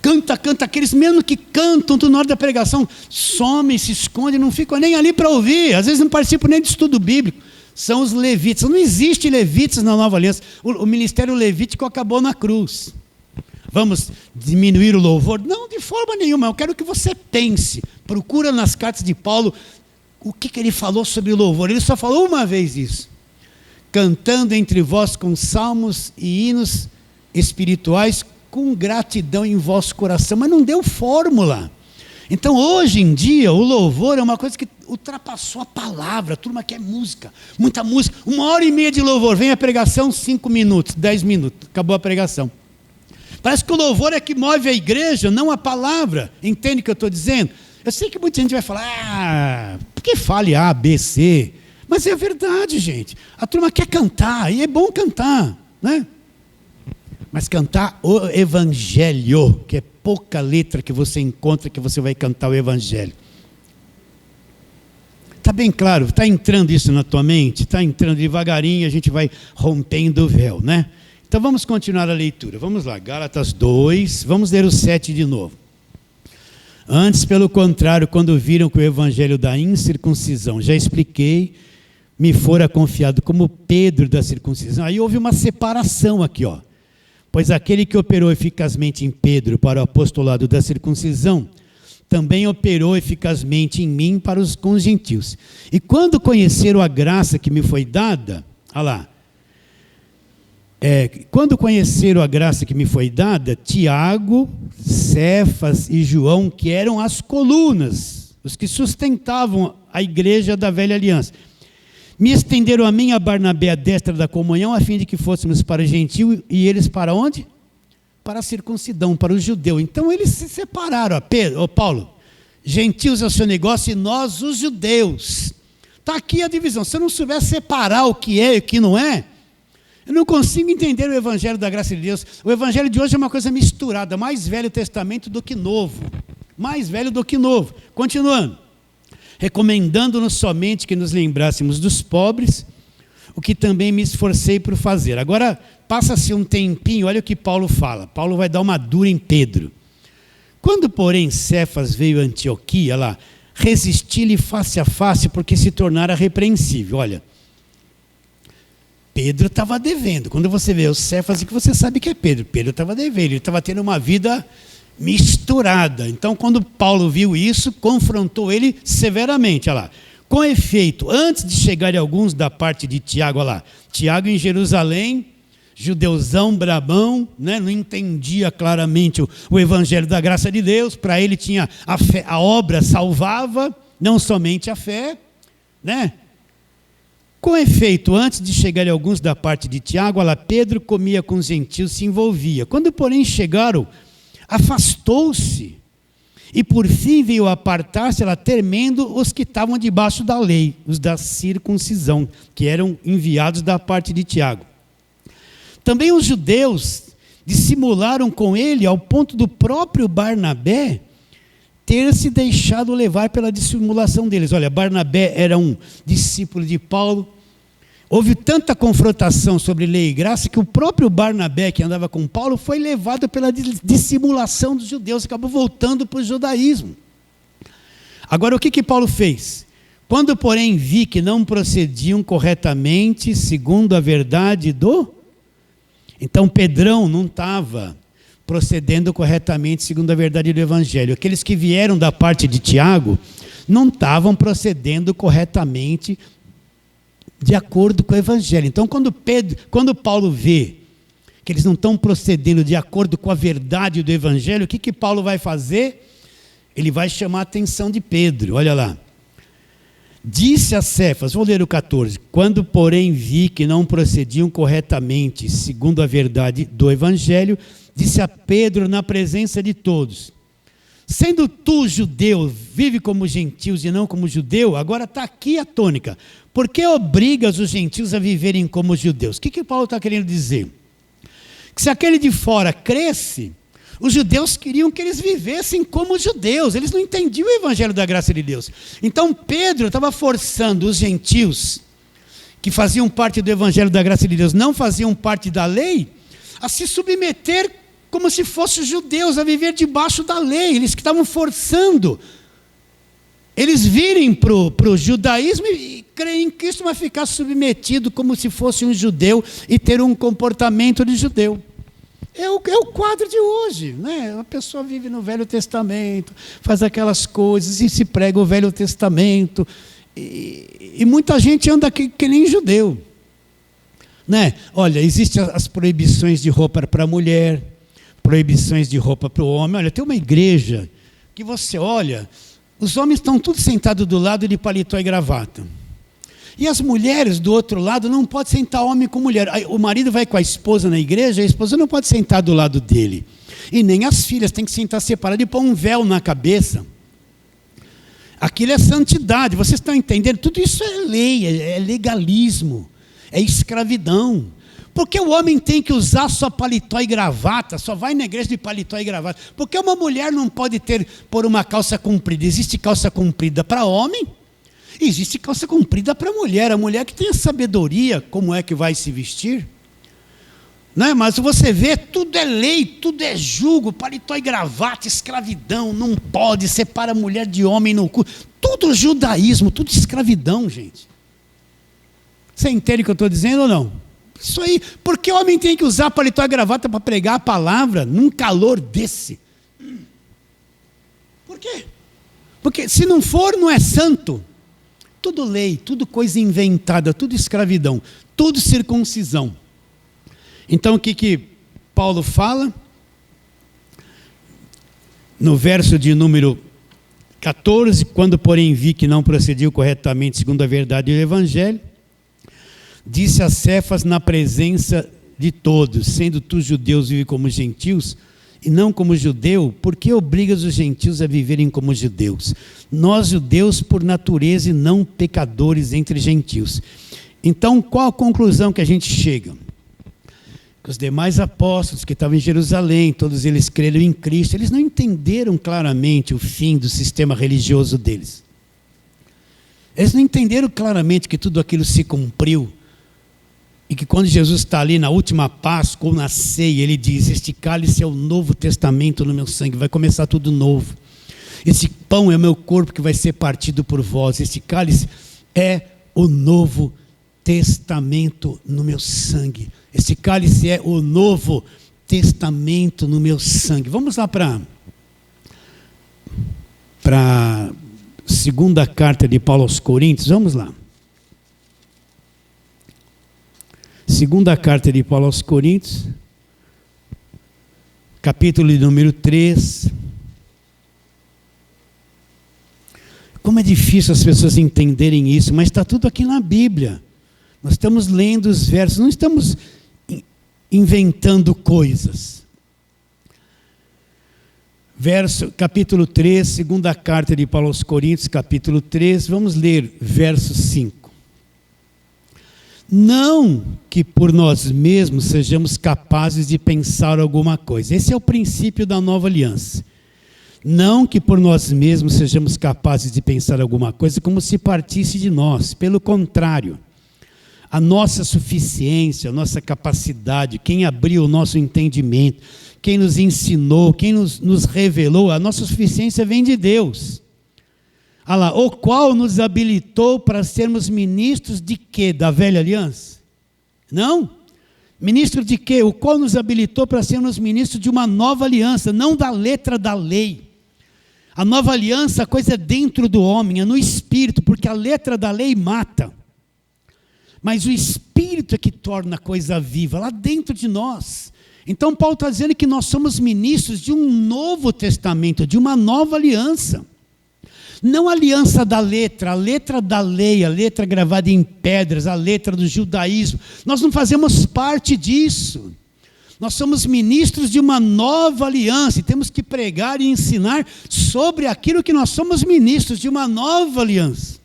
Canta, aqueles mesmo que cantam na hora da pregação, somem, se escondem, não ficam nem ali para ouvir, às vezes não participam nem de estudo bíblico. São os levitas. Não existe levitas na Nova Aliança. O ministério levítico acabou na cruz. Vamos diminuir o louvor? Não, de forma nenhuma. Eu quero que você pense. Procura nas cartas de Paulo o que ele falou sobre o louvor. Ele só falou uma vez isso. Cantando entre vós com salmos e hinos espirituais, com gratidão em vosso coração. Mas não deu fórmula. Então, hoje em dia, o louvor é uma coisa que ultrapassou a palavra. A turma quer música, muita música. 1h30 de louvor. Vem a pregação, 5 minutos, 10 minutos. Acabou a pregação. Parece que o louvor é que move a igreja, não a palavra. Entende o que eu estou dizendo? Eu sei que muita gente vai falar, por que fale A, B, C? Mas é verdade, gente. A turma quer cantar, e é bom cantar, né? Mas cantar o evangelho, que é pouca letra que você encontra que você vai cantar o evangelho. Está bem claro? Está entrando isso na tua mente? Está entrando devagarinho, a gente vai rompendo o véu, né? Então vamos continuar a leitura. Vamos lá, Gálatas 2, vamos ler o 7 de novo. Antes, pelo contrário, quando viram que o evangelho da incircuncisão, já expliquei, me fora confiado como Pedro da circuncisão. Aí houve uma separação aqui, ó. Pois aquele que operou eficazmente em Pedro para o apostolado da circuncisão, também operou eficazmente em mim com os gentios. E quando conheceram a graça que me foi dada, olha lá, quando conheceram a graça que me foi dada, Tiago, Cefas e João, que eram as colunas, os que sustentavam a igreja da velha aliança, me estenderam a mim, a Barnabé, a destra da comunhão, a fim de que fôssemos para o gentio, e eles para onde? Para a circuncidão, para o judeu. Então eles se separaram, Paulo, gentios é o seu negócio e nós os judeus. Está aqui a divisão. Se eu não souber separar o que é e o que não é, eu não consigo entender o evangelho da graça de Deus. O evangelho de hoje é uma coisa misturada, mais Velho Testamento do que Novo. Mais velho do que novo. Continuando. Recomendando-nos somente que nos lembrássemos dos pobres, o que também me esforcei por fazer. Agora, passa-se um tempinho, olha o que Paulo fala. Paulo vai dar uma dura em Pedro. Quando, porém, Cefas veio a Antioquia, lá, resisti-lhe face a face, porque se tornara repreensível. Olha, Pedro estava devendo. Quando você vê o Cefas, que você sabe que é Pedro. Pedro estava devendo, ele estava tendo uma vida misturada. Então, quando Paulo viu isso, confrontou ele severamente. Olha lá. Com efeito, antes de chegarem alguns da parte de Tiago, olha lá, Tiago em Jerusalém, judeuzão, brabão, né, não entendia claramente o evangelho da graça de Deus, para ele tinha a fé, a obra salvava, não somente a fé, né? Com efeito, antes de chegarem alguns da parte de Tiago, olha lá, Pedro comia com os gentios, se envolvia. Quando, porém, chegaram, afastou-se e por fim veio apartar-se, ela temendo os que estavam debaixo da lei, os da circuncisão, que eram enviados da parte de Tiago. Também os judeus dissimularam com ele ao ponto do próprio Barnabé ter se deixado levar pela dissimulação deles. Olha, Barnabé era um discípulo de Paulo. Houve tanta confrontação sobre lei e graça que o próprio Barnabé, que andava com Paulo, foi levado pela dissimulação dos judeus, acabou voltando para o judaísmo. Agora, o que Paulo fez? Quando, porém, vi que não procediam corretamente segundo a verdade do... Então, Pedrão não estava procedendo corretamente segundo a verdade do Evangelho. Aqueles que vieram da parte de Tiago não estavam procedendo corretamente de acordo com o Evangelho. Então, quando Paulo vê que eles não estão procedendo de acordo com a verdade do Evangelho, o que Paulo vai fazer? Ele vai chamar a atenção de Pedro. Olha lá. Disse a Cefas, vou ler o 14, quando porém vi que não procediam corretamente segundo a verdade do Evangelho, disse a Pedro na presença de todos, sendo tu judeu, vive como gentios e não como judeu, agora está aqui a tônica, por que obrigas os gentios a viverem como judeus? O que Paulo está querendo dizer? Que se aquele de fora cresce, os judeus queriam que eles vivessem como judeus, eles não entendiam o evangelho da graça de Deus. Então Pedro estava forçando os gentios, que faziam parte do evangelho da graça de Deus, não faziam parte da lei, a se submeter como se fossem judeus, a viver debaixo da lei. Eles que estavam forçando eles virem para o judaísmo e creem em Cristo, mas ficar submetido como se fosse um judeu e ter um comportamento de judeu. É o quadro de hoje, né? A pessoa vive no Velho Testamento, faz aquelas coisas e se prega o Velho Testamento. E muita gente anda que nem judeu, né? Olha, existem as proibições de roupa para a mulher, proibições de roupa para o homem. Olha, tem uma igreja que você olha, os homens estão todos sentados do lado de paletó e gravata. E as mulheres do outro lado não podem sentar homem com mulher. O marido vai com a esposa na igreja, a esposa não pode sentar do lado dele. E nem as filhas têm que sentar separadas e pôr um véu na cabeça. Aquilo é santidade, vocês estão entendendo? Tudo isso é lei, é legalismo, é escravidão. Porque o homem tem que usar só paletó e gravata, só vai na igreja de paletó e gravata? Porque uma mulher não pode pôr uma calça comprida. Existe calça comprida para homem, existe calça comprida para mulher. A mulher que tem a sabedoria, como é que vai se vestir. Não é? Mas você vê, tudo é lei, tudo é jugo, paletó e gravata, escravidão, não pode, separa mulher de homem no cu. Tudo judaísmo, tudo escravidão, gente. Você entende o que eu estou dizendo ou não? Isso aí, porque o homem tem que usar paletó e gravata para pregar a palavra num calor desse? Por quê? Porque se não for, não é santo. Tudo lei, tudo coisa inventada, tudo escravidão, tudo circuncisão. Então o que Paulo fala? No verso de número 14, quando porém vi que não procediu corretamente segundo a verdade do Evangelho, disse a Cefas na presença de todos, sendo tu judeus vive como gentios, e não como judeu, por que obrigas os gentios a viverem como judeus? Nós judeus por natureza e não pecadores entre gentios. Então qual a conclusão que a gente chega? Que os demais apóstolos que estavam em Jerusalém, todos eles creram em Cristo, eles não entenderam claramente o fim do sistema religioso deles. Eles não entenderam claramente que tudo aquilo se cumpriu. E que quando Jesus está ali na última Páscoa ou na ceia, ele diz, este cálice é o novo testamento no meu sangue, vai começar tudo novo. Esse pão é o meu corpo que vai ser partido por vós, esse cálice é o novo testamento no meu sangue. Esse cálice é o novo testamento no meu sangue. Vamos lá para a segunda carta de Paulo aos Coríntios, vamos lá. Segunda carta de Paulo aos Coríntios, capítulo de número 3. Como é difícil as pessoas entenderem isso, mas está tudo aqui na Bíblia. Nós estamos lendo os versos, não estamos inventando coisas. Capítulo 3, segunda carta de Paulo aos Coríntios, capítulo 3, vamos ler verso 5. Não que por nós mesmos sejamos capazes de pensar alguma coisa. Esse é o princípio da nova aliança. Não que por nós mesmos sejamos capazes de pensar alguma coisa como se partisse de nós. Pelo contrário, a nossa suficiência, a nossa capacidade, quem abriu o nosso entendimento, quem nos ensinou, quem nos revelou, a nossa suficiência vem de Deus. Olha lá, o qual nos habilitou para sermos ministros de quê? Da velha aliança? Não. Ministro de quê? O qual nos habilitou para sermos ministros de uma nova aliança, não da letra da lei. A nova aliança, a coisa é dentro do homem, é no espírito, porque a letra da lei mata. Mas o espírito é que torna a coisa viva, lá dentro de nós. Então Paulo está dizendo que nós somos ministros de um novo testamento, de uma nova aliança. Não a aliança da letra, a letra da lei, a letra gravada em pedras, a letra do judaísmo. Nós não fazemos parte disso. Nós somos ministros de uma nova aliança e temos que pregar e ensinar sobre aquilo que nós somos ministros de uma nova aliança.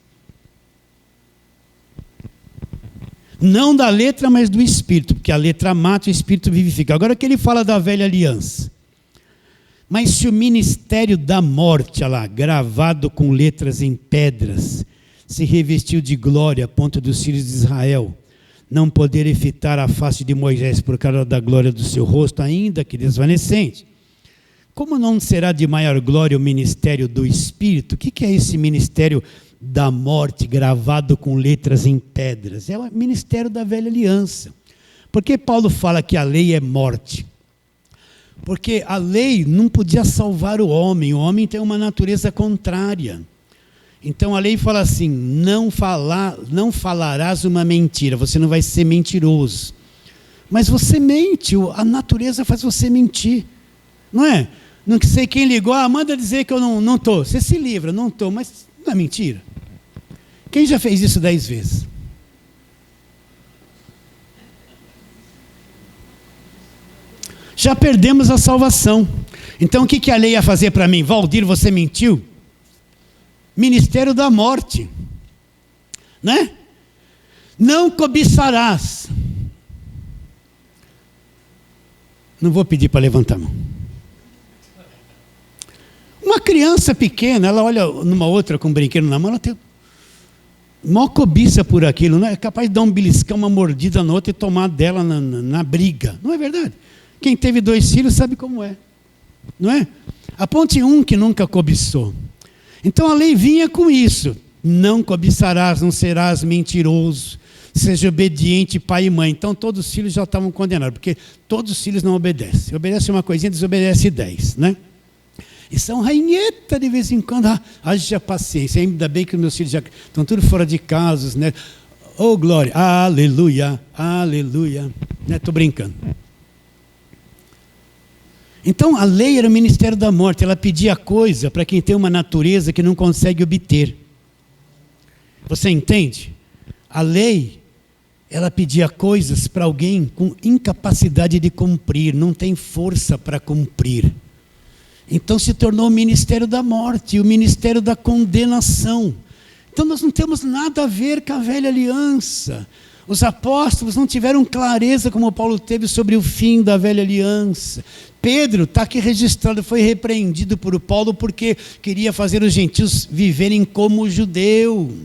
Não da letra, mas do Espírito, porque a letra mata, o Espírito vivifica. Agora que ele fala da velha aliança. Mas se o ministério da morte, olha lá, gravado com letras em pedras, se revestiu de glória a ponto dos filhos de Israel não poderem fitar a face de Moisés por causa da glória do seu rosto, ainda que desvanecente, como não será de maior glória o ministério do Espírito? O que é esse ministério da morte gravado com letras em pedras? É o ministério da velha aliança. Por que Paulo fala que a lei é morte? Porque a lei não podia salvar o homem tem uma natureza contrária. Então a lei fala assim, não falarás uma mentira, você não vai ser mentiroso. Mas você mente, a natureza faz você mentir, não é? Não sei quem ligou, manda dizer que eu não estou. Você se livra, não estou, mas não é mentira. Quem já fez isso 10 vezes? Já perdemos a salvação. Então o que a lei ia fazer para mim? Valdir, você mentiu? Ministério da morte, né? Não cobiçarás. Não vou pedir para levantar a mão. Uma criança pequena, ela olha numa outra com um brinquedo na mão, ela tem maior cobiça por aquilo, não é capaz de dar um beliscão, uma mordida na outra e tomar dela na briga, não é verdade? Quem teve 2 filhos sabe como é, não é? Aponte um que nunca cobiçou. Então a lei vinha com isso, não cobiçarás, não serás mentiroso, seja obediente pai e mãe. Então todos os filhos já estavam condenados, porque todos os filhos não obedecem. Obedece uma coisinha, desobedece 10, né? E são rainheta de vez em quando, haja paciência. Ainda bem que os meus filhos já estão tudo fora de casa, né? Oh glória, aleluia, aleluia. Estou brincando. Então a lei era o ministério da morte, ela pedia coisa para quem tem uma natureza que não consegue obter. Você entende? A lei, ela pedia coisas para alguém com incapacidade de cumprir, não tem força para cumprir. Então se tornou o ministério da morte, o ministério da condenação. Então nós não temos nada a ver com a velha aliança. Os apóstolos não tiveram clareza como Paulo teve sobre o fim da velha aliança. Pedro está aqui registrado, foi repreendido por Paulo porque queria fazer os gentios viverem como judeu.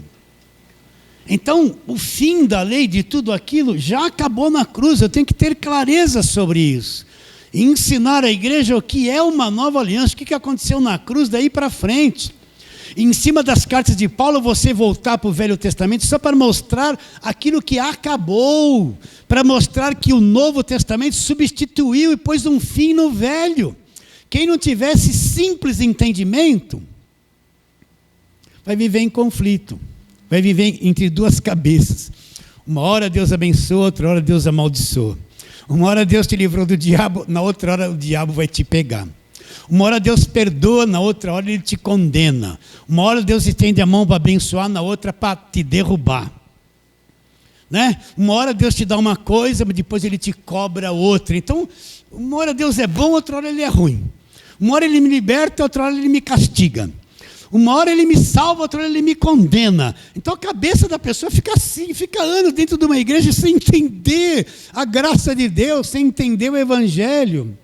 Então, o fim da lei, de tudo aquilo, já acabou na cruz. Eu tenho que ter clareza sobre isso. E ensinar a igreja o que é uma nova aliança, o que aconteceu na cruz daí para frente. E em cima das cartas de Paulo, você voltar para o Velho Testamento só para mostrar aquilo que acabou, para mostrar que o Novo Testamento substituiu e pôs um fim no Velho. Quem não tivesse simples entendimento, vai viver em conflito, vai viver entre 2 cabeças. Uma hora Deus abençoa, outra hora Deus amaldiçoa. Uma hora Deus te livrou do diabo, na outra hora o diabo vai te pegar. Uma hora Deus perdoa, na outra hora Ele te condena. Uma hora Deus estende a mão para abençoar, na outra para te derrubar. Né? Uma hora Deus te dá uma coisa, mas depois Ele te cobra outra. Então, uma hora Deus é bom, outra hora Ele é ruim. Uma hora Ele me liberta, outra hora Ele me castiga. Uma hora ele me salva, outra hora ele me condena. Então a cabeça da pessoa fica assim, fica anos dentro de uma igreja sem entender a graça de Deus, sem entender o Evangelho.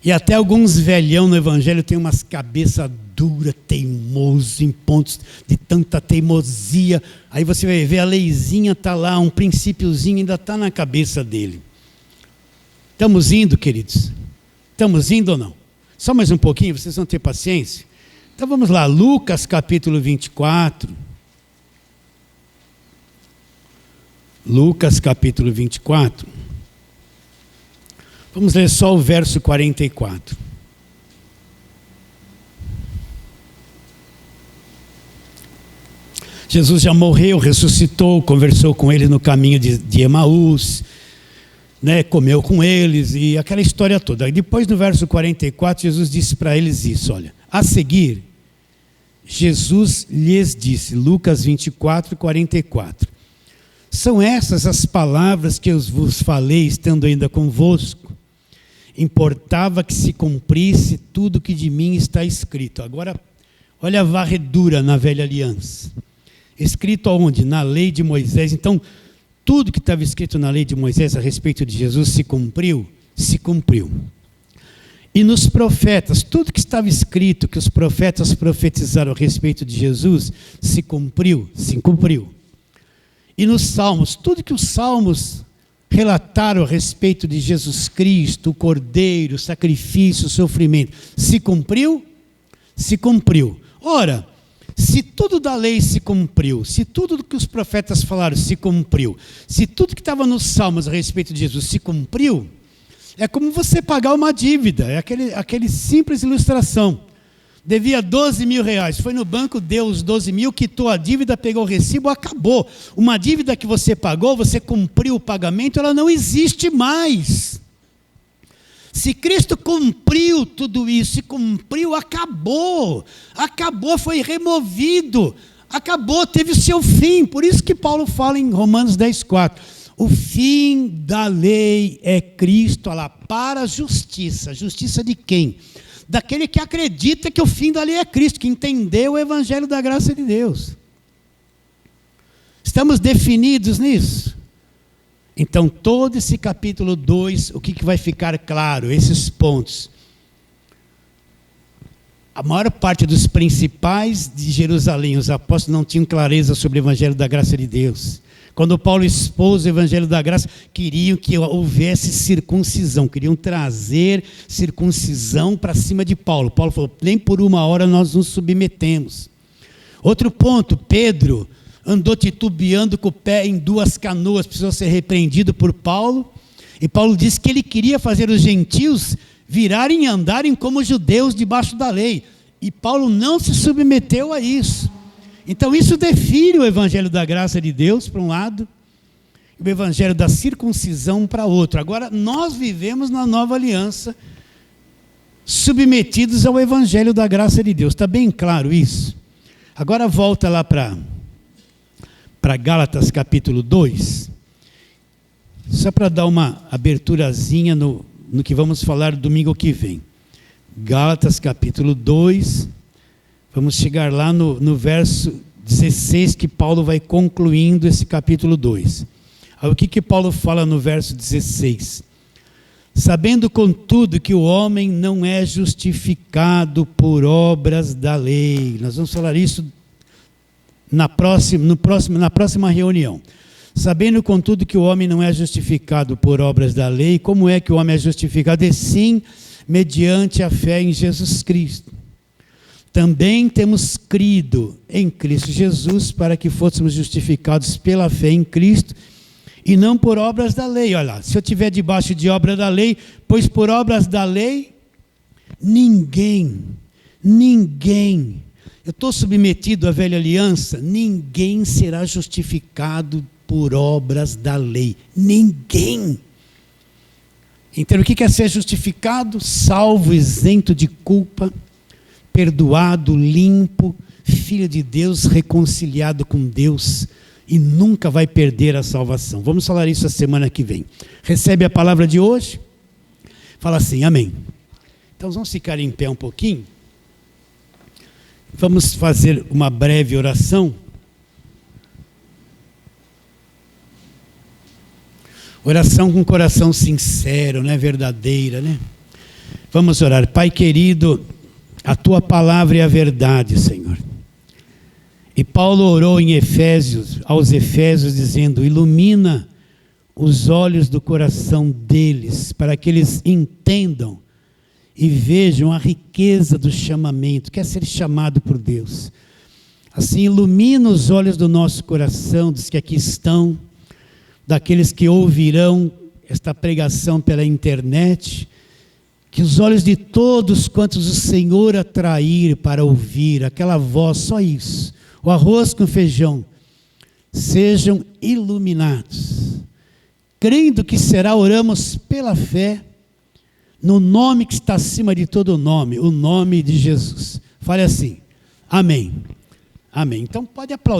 E até alguns velhão no Evangelho têm umas cabeças duras, teimoso, em pontos de tanta teimosia. Aí você vai ver, a leizinha está lá, um princípiozinho ainda está na cabeça dele. Estamos indo, queridos? Estamos indo ou não? Só mais um pouquinho, vocês vão ter paciência? Então vamos lá, Lucas capítulo 24. Lucas capítulo 24. Vamos ler só o verso 44. Jesus já morreu, ressuscitou, conversou com ele no caminho de Emaús, né, comeu com eles e aquela história toda. E depois no verso 44, Jesus disse para eles isso, olha. A seguir, Jesus lhes disse, Lucas 24, 44. São essas as palavras que eu vos falei, estando ainda convosco. Importava que se cumprisse tudo que de mim está escrito. Agora, olha a varredura na velha aliança. Escrito aonde? Na lei de Moisés. Então, tudo que estava escrito na lei de Moisés a respeito de Jesus se cumpriu? Se cumpriu. E nos profetas, tudo que estava escrito, que os profetas profetizaram a respeito de Jesus, se cumpriu? Se cumpriu. E nos salmos, tudo que os salmos relataram a respeito de Jesus Cristo, o Cordeiro, o sacrifício, o sofrimento, se cumpriu? Se cumpriu. Ora, se tudo da lei se cumpriu, se tudo que os profetas falaram se cumpriu, se tudo que estava nos salmos a respeito de Jesus se cumpriu, é como você pagar uma dívida, é aquele simples ilustração. Devia 12 mil reais, foi no banco, deu os 12 mil, quitou a dívida, pegou o recibo, acabou. Uma dívida que você pagou, você cumpriu o pagamento, ela não existe mais. Se Cristo cumpriu tudo isso, se cumpriu, acabou, foi removido, acabou, teve o seu fim. Por isso que Paulo fala em Romanos 10,4, o fim da lei é Cristo, olha lá, para a justiça. Justiça de quem? Daquele que acredita que o fim da lei é Cristo, que entendeu o evangelho da graça de Deus. Estamos definidos nisso? Então, todo esse capítulo 2, o que vai ficar claro? Esses pontos. A maior parte dos principais de Jerusalém, os apóstolos não tinham clareza sobre o evangelho da graça de Deus. Quando Paulo expôs o evangelho da graça, queriam que houvesse circuncisão, queriam trazer circuncisão para cima de Paulo. Paulo falou, nem por uma hora nós nos submetemos. Outro ponto, Pedro andou titubeando com o pé em 2 canoas, precisou ser repreendido por Paulo, e Paulo disse que ele queria fazer os gentios virarem e andarem como judeus debaixo da lei, e Paulo não se submeteu a isso. Então isso define o evangelho da graça de Deus para um lado, e o evangelho da circuncisão para outro. Agora nós vivemos na nova aliança, submetidos ao evangelho da graça de Deus, está bem claro isso? Agora volta lá para Gálatas capítulo 2, só para dar uma aberturazinha no que vamos falar domingo que vem. Gálatas capítulo 2, vamos chegar lá no verso 16, que Paulo vai concluindo esse capítulo 2. Aí, o que Paulo fala no verso 16? Sabendo, contudo, que o homem não é justificado por obras da lei. Nós vamos falar isso na próxima reunião. Sabendo, contudo, que o homem não é justificado por obras da lei, como é que o homem é justificado? E sim, mediante a fé em Jesus Cristo. Também temos crido em Cristo Jesus para que fôssemos justificados pela fé em Cristo e não por obras da lei. Olha lá, se eu estiver debaixo de obra da lei, pois por obras da lei, ninguém, eu estou submetido à velha aliança, ninguém será justificado por obras da lei. Ninguém. Então o que é ser justificado? Salvo, isento de culpa, perdoado, limpo, filho de Deus, reconciliado com Deus e nunca vai perder a salvação. Vamos falar isso a semana que vem. Recebe a palavra de hoje? Fala assim, amém. Então vamos ficar em pé um pouquinho. Vamos fazer uma breve oração. Oração com coração sincero, né? Verdadeira, né? Vamos orar. Pai querido, a tua palavra é a verdade, Senhor. E Paulo orou em aos Efésios, dizendo: ilumina os olhos do coração deles, para que eles entendam e vejam a riqueza do chamamento, quer ser chamado por Deus. Assim, ilumina os olhos do nosso coração, dos que aqui estão, daqueles que ouvirão esta pregação pela internet, que os olhos de todos quantos o Senhor atrair para ouvir aquela voz, só isso, o arroz com feijão, sejam iluminados. Crendo que será, oramos pela fé, no nome que está acima de todo nome, o nome de Jesus. Fale assim, amém. Amém. Então pode aplaudir.